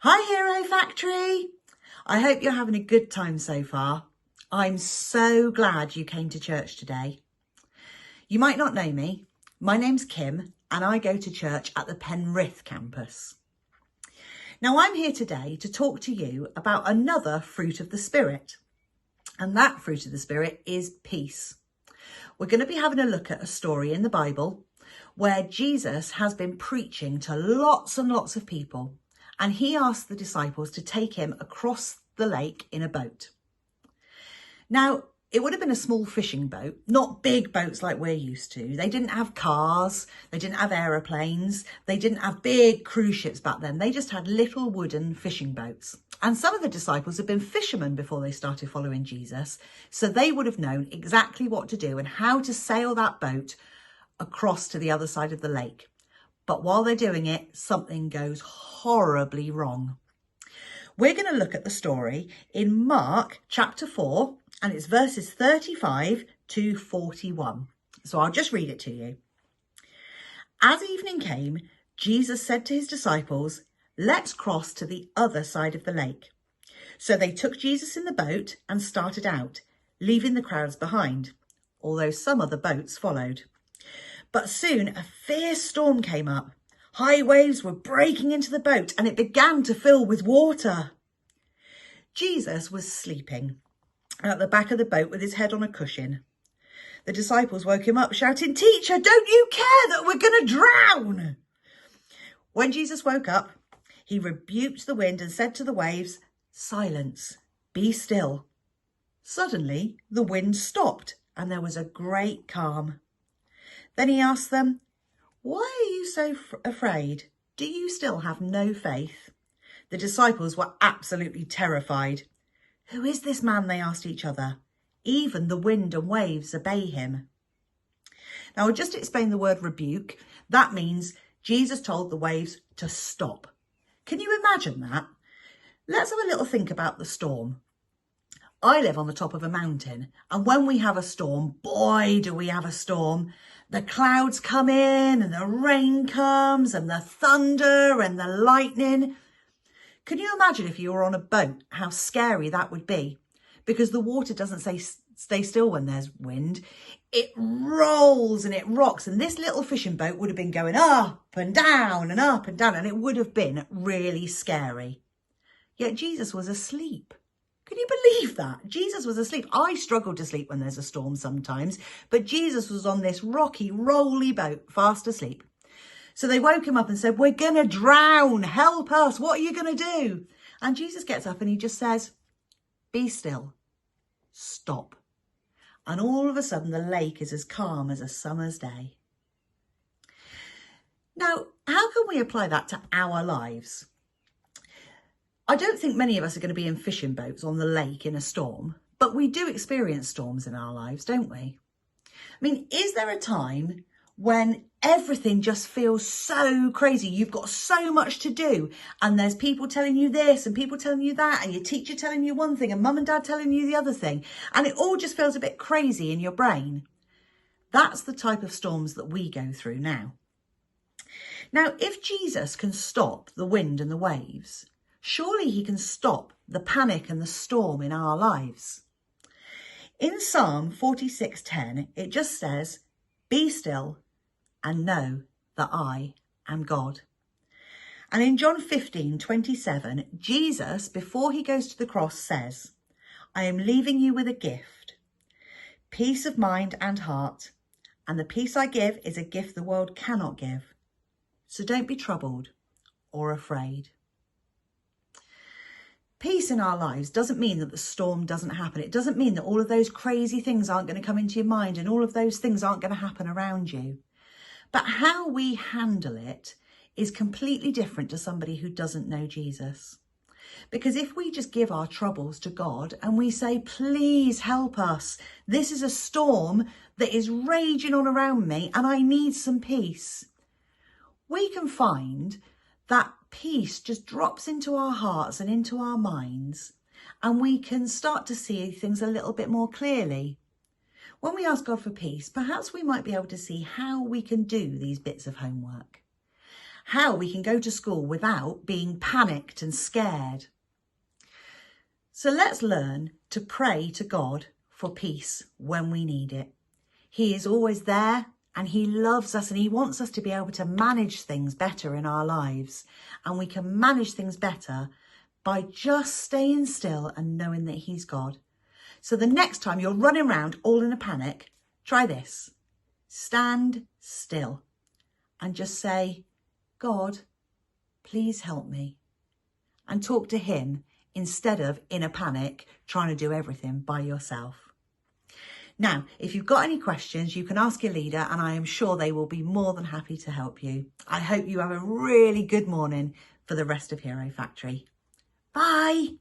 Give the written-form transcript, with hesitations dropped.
Hi Hero Factory! I hope you're having a good time so far. I'm so glad you came to church today. You might not know me. My name's Kim and I go to church at the Penrith campus. Now I'm here today to talk to you about another fruit of the Spirit. And that fruit of the Spirit is peace. We're going to be having a look at a story in the Bible where Jesus has been preaching to lots and lots of people. And he asked the disciples to take him across the lake in a boat. Now, it would have been a small fishing boat, not big boats like we're used to. They didn't have cars, they didn't have aeroplanes, they didn't have big cruise ships back then. They just had little wooden fishing boats. And some of the disciples had been fishermen before they started following Jesus, so they would have known exactly what to do and how to sail that boat across to the other side of the lake. But while they're doing it, something goes horribly wrong. We're going to look at the story in Mark chapter 4, and it's verses 35 to 41. So I'll just read it to you. As evening came, Jesus said to his disciples, "Let's cross to the other side of the lake." So they took Jesus in the boat and started out, leaving the crowds behind, although some other boats followed. But soon a fierce storm came up. High waves were breaking into the boat and it began to fill with water. Jesus was sleeping at the back of the boat with his head on a cushion. The disciples woke him up shouting, "Teacher, don't you care that we're going to drown?" When Jesus woke up, he rebuked the wind and said to the waves, "Silence, be still." Suddenly the wind stopped and there was a great calm. Then he asked them, "Why are you so afraid? Do you still have no faith?" The disciples were absolutely terrified. "Who is this man?" they asked each other. "Even the wind and waves obey him." Now, I'll just explain the word rebuke. That means Jesus told the waves to stop. Can you imagine that? Let's have a little think about the storm. I live on the top of a mountain, and when we have a storm, boy, do we have a storm. The clouds come in and the rain comes and the thunder and the lightning. Can you imagine if you were on a boat, how scary that would be? Because the water doesn't stay still when there's wind. It rolls and it rocks, and this little fishing boat would have been going up and down and up and down, and it would have been really scary. Yet Jesus was asleep. Can you believe that? Jesus was asleep. I struggle to sleep when there's a storm sometimes, but Jesus was on this rocky, rolly boat, fast asleep. So they woke him up and said, "We're going to drown. Help us. What are you going to do?" And Jesus gets up and he just says, "Be still. Stop." And all of a sudden, the lake is as calm as a summer's day. Now, how can we apply that to our lives? I don't think many of us are going to be in fishing boats on the lake in a storm, but we do experience storms in our lives, don't we? I mean, is there a time when everything just feels so crazy? You've got so much to do and there's people telling you this and people telling you that and your teacher telling you one thing and mum and dad telling you the other thing, and it all just feels a bit crazy in your brain. That's the type of storms that we go through now. Now, if Jesus can stop the wind and the waves, surely he can stop the panic and the storm in our lives. In Psalm 46:10, it just says, "Be still and know that I am God." And in John 15:27, Jesus, before he goes to the cross, says, "I am leaving you with a gift, peace of mind and heart, and the peace I give is a gift the world cannot give. So don't be troubled or afraid." Peace in our lives doesn't mean that the storm doesn't happen. It doesn't mean that all of those crazy things aren't going to come into your mind and all of those things aren't going to happen around you. But how we handle it is completely different to somebody who doesn't know Jesus. Because if we just give our troubles to God and we say, "Please help us. This is a storm that is raging on around me and I need some peace," we can find that peace just drops into our hearts and into our minds, and we can start to see things a little bit more clearly. When we ask God for peace, perhaps we might be able to see how we can do these bits of homework. how we can go to school without being panicked and scared. So let's learn to pray to God for peace when we need it. He is always there and he loves us and he wants us to be able to manage things better in our lives. And we can manage things better by just staying still and knowing that he's God. So the next time you're running around all in a panic, try this. Stand still and just say, God, please help me. And talk to him instead of in a panic trying to do everything by yourself. Now, if you've got any questions, you can ask your leader and I am sure they will be more than happy to help you. I hope you have a really good morning for the rest of Hero Factory. Bye.